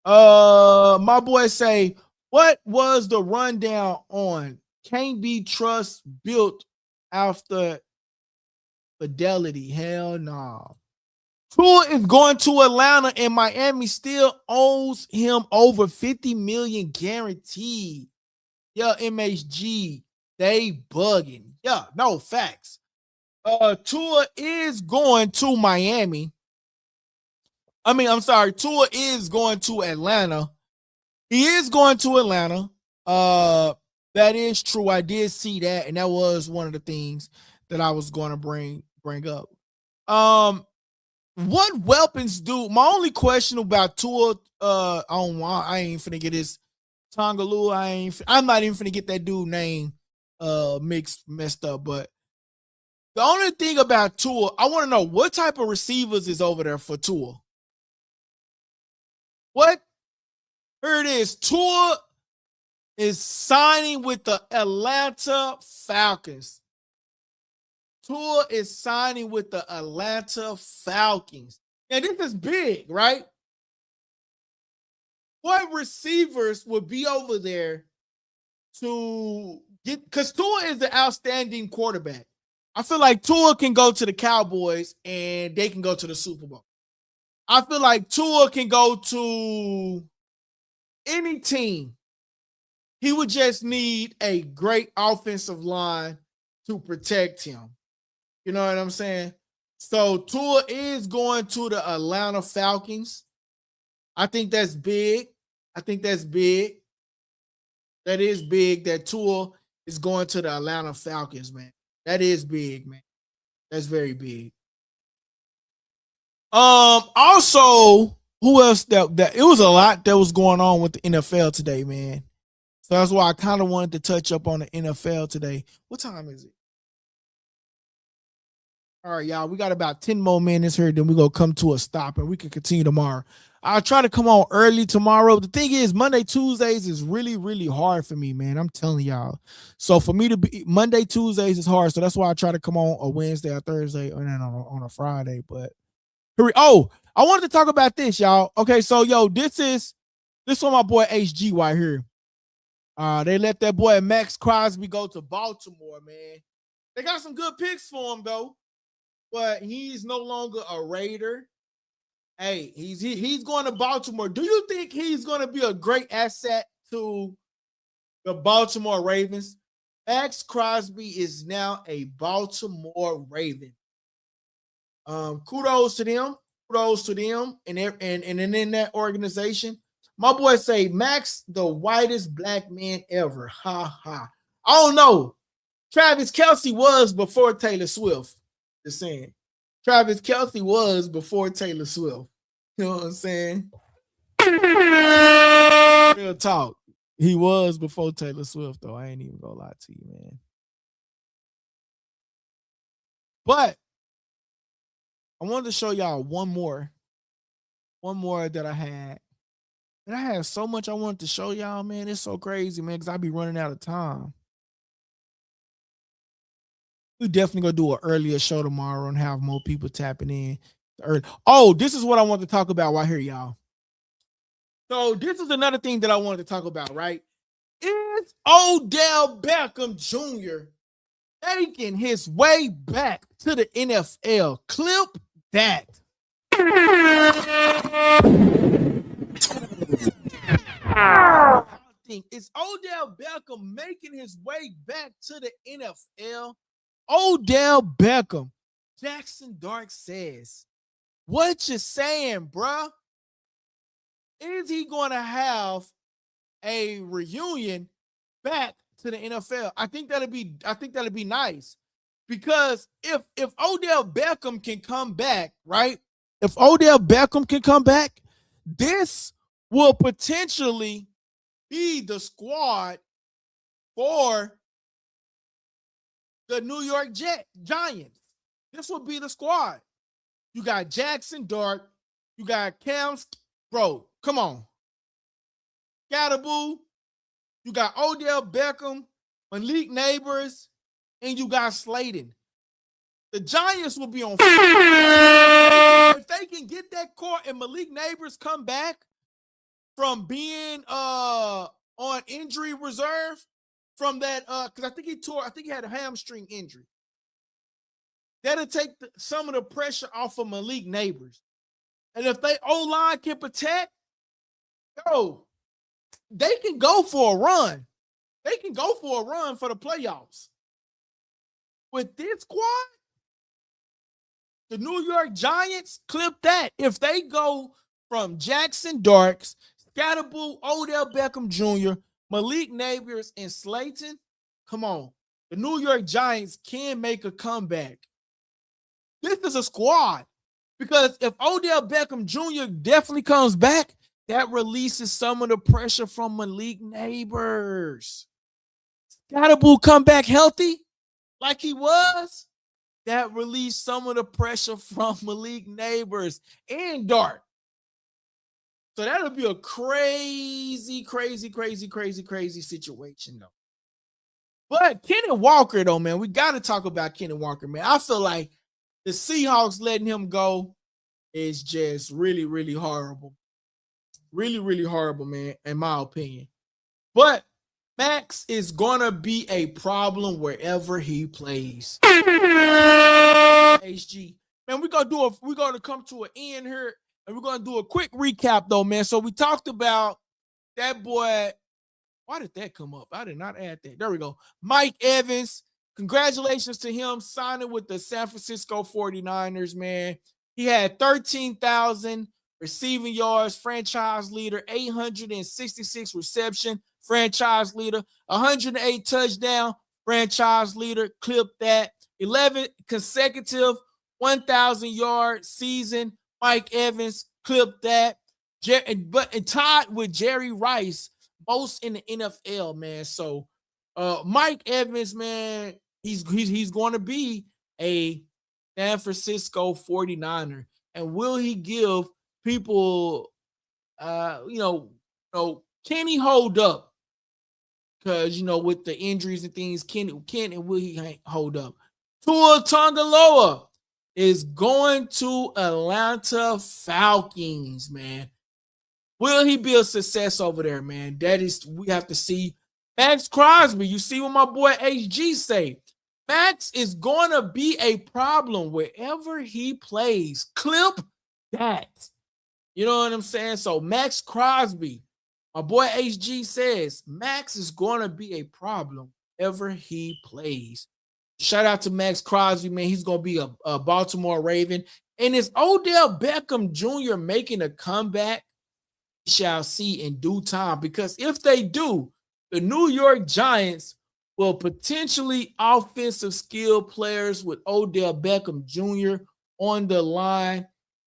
My boy say, what was the rundown on Can't Be Trust built after Fidelity? Hell no. Tua is going to Atlanta and Miami still owes him over 50 million guaranteed. Yeah, MHG, they bugging. Yeah, no facts. Tua is going to Miami. Tua is going to Atlanta. He is going to Atlanta. That is true. I did see that, and that was one of the things that I was going to bring up. What weapons do? My only question about Tua, I ain't finna get his Tongaloo. I'm not even finna get that dude name messed up. But the only thing about Tua, I want to know what type of receivers is over there for Tua. What? Here it is. Tua is signing with the Atlanta Falcons. Tua is signing with the Atlanta Falcons. And this is big, right? What receivers would be over there to get, because Tua is an outstanding quarterback. I feel like Tua can go to the Cowboys and they can go to the Super Bowl. I feel like Tua can go to any team. He would just need a great offensive line to protect him. You know what I'm saying? So Tua is going to the Atlanta Falcons. I think that's big. That is big that Tua is going to the Atlanta Falcons, man. That is big, man. That's very big. Also, who else that it was a lot that was going on with the NFL today, man. So that's why I kind of wanted to touch up on the NFL today. What time is it? All right, y'all. We got about 10 more minutes here, then we're going to come to a stop and we can continue tomorrow. I'll try to come on early tomorrow. The thing is, Monday, Tuesdays is really, really hard for me, man. I'm telling y'all. So for me to be Monday, Tuesdays is hard. So that's why I try to come on a Wednesday or Thursday and then on a Friday. But I wanted to talk about this, y'all. Okay, so this one my boy HG right here. They let that boy Max Crosby go to Baltimore, man. They got some good picks for him though, but he's no longer a Raider. Hey, he's going to Baltimore. Do you think he's going to be a great asset to the Baltimore Ravens? Max Crosby is now a Baltimore Raven. Kudos to them. And in that organization. My boy say Max, the whitest black man ever. Ha ha. I don't know. Travis Kelce was before Taylor Swift. Just saying. Travis Kelce was before Taylor Swift. You know what I'm saying? Real talk. He was before Taylor Swift, though. I ain't even gonna lie to you, man. But I wanted to show y'all one more that I had. And I have so much I wanted to show y'all, man. It's so crazy, man, because I be running out of time. We definitely gonna do an earlier show tomorrow and have more people tapping in. Oh, this is what I want to talk about right here, y'all. So this is another thing that I wanted to talk about, right? Is Odell Beckham Jr. making his way back to the NFL? Clip that. Is Odell Beckham making his way back to the NFL? Odell Beckham. Jackson Dark says, what you saying, bruh? Is he going to have a reunion back to the NFL? I think that'll be nice. Because if Odell Beckham can come back, right? If Odell Beckham can come back, this will potentially be the squad for the New York Giants. This will be the squad. You got Jackson Dart. You got Cam. Bro, come on. Scatterboo, you got Odell Beckham, Malik Neighbors, and you got Slayton. The Giants will be on fire. If they can get that core and Malik Neighbors come back from being on injury reserve from that, because I think he had a hamstring injury. That'll take some of the pressure off of Malik Neighbors. And if they O-line can protect, they can go for a run. They can go for a run for the playoffs. With this squad, the New York Giants, clip that. If they go from Jackson Darks, Scatterboo, Odell Beckham Jr., Malik Neighbors, and Slayton, come on. The New York Giants can make a comeback. This is a squad. Because if Odell Beckham Jr. definitely comes back, that releases some of the pressure from Malik Neighbors. Scatterboo come back healthy like he was. That released some of the pressure from Malik Neighbors and Dart. So that'll be a crazy situation, though. But Kenny Walker, though, man, we got to talk about Kenny Walker, man. I feel like the Seahawks letting him go is just really horrible. Really horrible, man, in my opinion. But Max is going to be a problem wherever he plays. HG. Man, we're going to come to an end here, and we're going to do a quick recap, though, man. So we talked about that boy. Why did that come up? I did not add that. There we go. Mike Evans. Congratulations to him signing with the San Francisco 49ers, man. He had 13,000 receiving yards, franchise leader, 866 reception, franchise leader, 108 touchdown, franchise leader. Clip that. 11 consecutive 1,000-yard season. Mike Evans, clip that. But tied with Jerry Rice, most in the NFL, man. So Mike Evans, man, he's going to be a San Francisco 49er. And will he give people, can he hold up? Because, with the injuries and things, can and will he hold up? Tua Tagovailoa is going to Atlanta Falcons, man. Will he be a success over there, man? We have to see. Max Crosby, you see what my boy HG say. Max is going to be a problem wherever he plays. Clip that. You know what I'm saying? So Max Crosby, my boy HG says, Max is going to be a problem wherever he plays. Shout out to Max Crosby, man. He's going to be a Baltimore Raven. And is Odell Beckham Jr. making a comeback? We shall see in due time. Because if they do, the New York Giants will potentially offensive skill players with Odell Beckham Jr. on the line.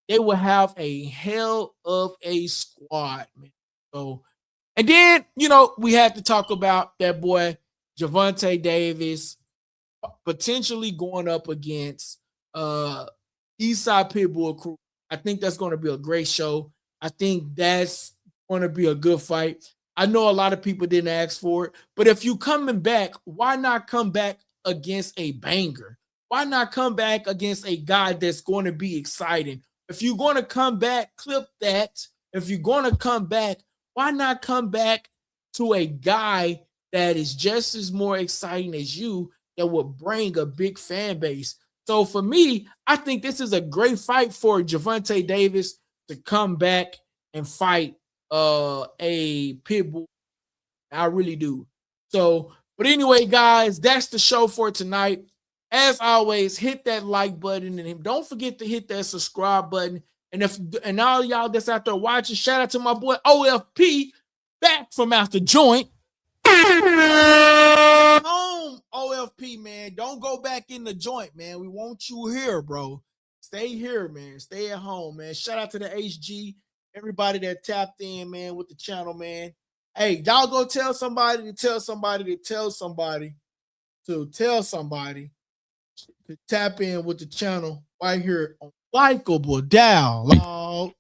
They will have a hell of a squad, man. So, and then, we had to talk about that boy, Gervonta Davis, potentially going up against Eastside Pitbull Crew. I think that's going to be a great show. I think that's going to be a good fight. I know a lot of people didn't ask for it, but if you coming back, why not come back against a banger? Why not come back against a guy that's going to be exciting? If you're going to come back, clip that. If you're going to come back, why not come back to a guy that is just as more exciting as you, that would bring a big fan base? So for me, I think this is a great fight for Gervonta Davis to come back and fight a Pitbull. I really do. So, but anyway, guys, that's the show for tonight. As always, hit that like button and don't forget to hit that subscribe button. And all y'all that's out there watching, shout out to my boy OFP back from after joint. Home, OFP, man. Don't go back in the joint, man. We want you here, bro. Stay here, man. Stay at home, man. Shout out to the HG. Everybody that tapped in, man, with the channel, man. Hey, y'all go tell somebody to tell somebody to tell somebody to tell somebody to tap in with the channel right here on LikeableDialogue.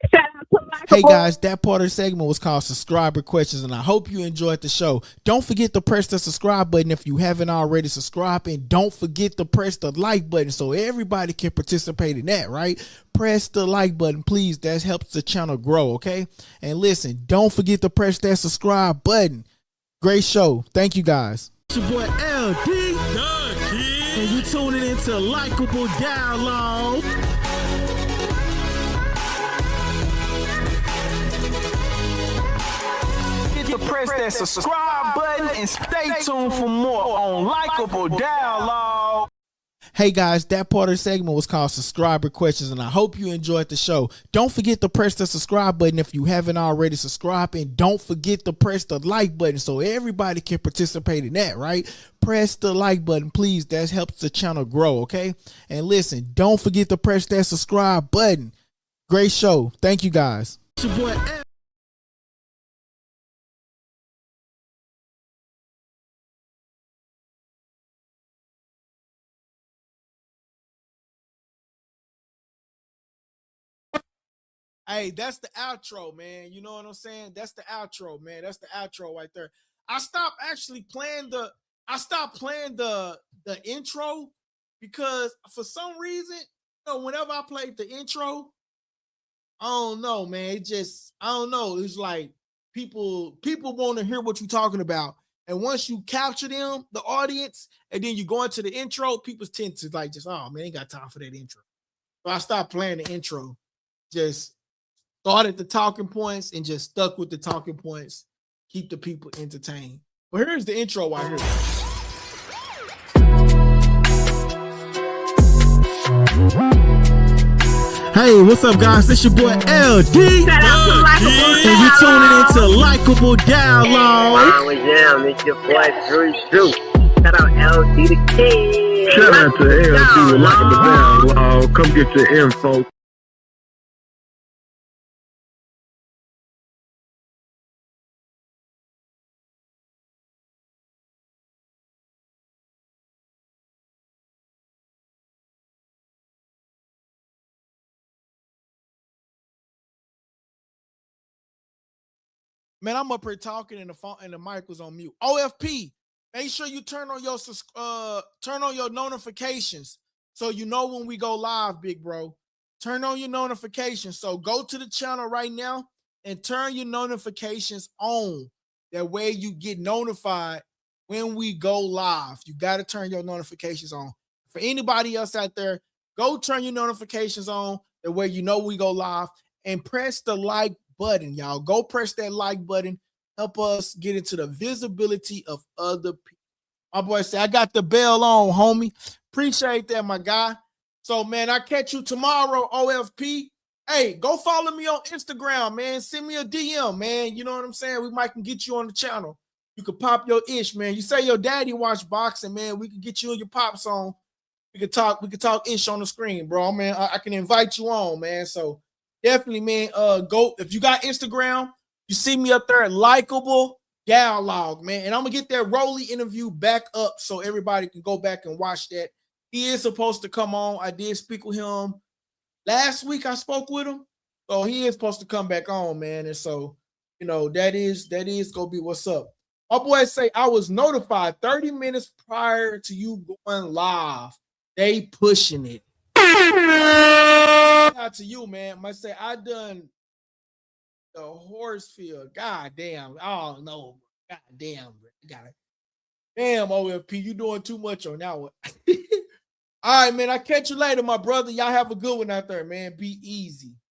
Shout out to Hey guys, that part of the segment was called subscriber questions, and I hope you enjoyed the show. Don't forget to press the subscribe button if you haven't already subscribed, and don't forget to press the like button so everybody can participate in that, right? Press the like button, please. That helps the channel grow, okay? And listen, don't forget to press that subscribe button. Great show. Thank you guys. It's your boy LD, and you tuning into Likeable Dialogue. Press that subscribe button and stay tuned for more on Likeable Dialogue. Hey guys, that part of the segment was called subscriber questions, and I hope you enjoyed the show. Don't forget to press the subscribe button if you haven't already subscribed, and don't forget to press the like button so everybody can participate in that, right? Press the like button, please. That helps the channel grow, okay? And listen, don't forget to press that subscribe button. Great show. Thank you guys. It's your boy Hey, that's the outro, man. You know what I'm saying? That's the outro, man. That's the outro right there. I stopped playing the intro because for some reason, whenever I played the intro, I don't know, man. I don't know. It's like people want to hear what you're talking about. And once you capture them, the audience, and then you go into the intro, people tend to like oh man, ain't got time for that intro. So I stopped playing the intro. Just started the talking points and just stuck with the talking points, keep the people entertained. But here's the intro right here. Hey, what's up, guys? It's your boy LD. And you tuning into Likeable Dialogue. It's your boy Drew. Shout out LD the King. Shout out to LD with Likeable Dialogue. Come get your info. Man, I'm up here talking and the phone and the mic was on mute. OFP, make sure you turn on your notifications so you know when we go live, big bro. Turn on your notifications. So go to the channel right now and turn your notifications on. That way you get notified when we go live. You got to turn your notifications on. For anybody else out there, go turn your notifications on. That way you know we go live, and press the like button, y'all. Go press that like button. Help us get into the visibility of other people. My boy said, I got the bell on, homie. Appreciate that, my guy. So, man, I catch you tomorrow, OFP. Hey, go follow me on Instagram, man. Send me a DM, man. You know what I'm saying? We might can get you on the channel. You could pop your ish, man. You say your daddy watch boxing, man. We can get you in your pop song. We could talk ish on the screen, bro. Man, I can invite you on, man. So definitely, man, go. If you got Instagram, you see me up there at Likeable Dialogue, man. And I'm going to get that Rolly interview back up so everybody can go back and watch that. He is supposed to come on. I did speak with him. Last week I spoke with him. So he is supposed to come back on, man. And so, that is going to be what's up. My boy say, I was notified 30 minutes prior to you going live. They pushing it. Out to you, man. Must say I done the horse field. God damn. Oh no. God damn, bro. Got it. Damn, OFP, you doing too much on that one. All right, man. I'll catch you later, my brother. Y'all have a good one out there, man. Be easy.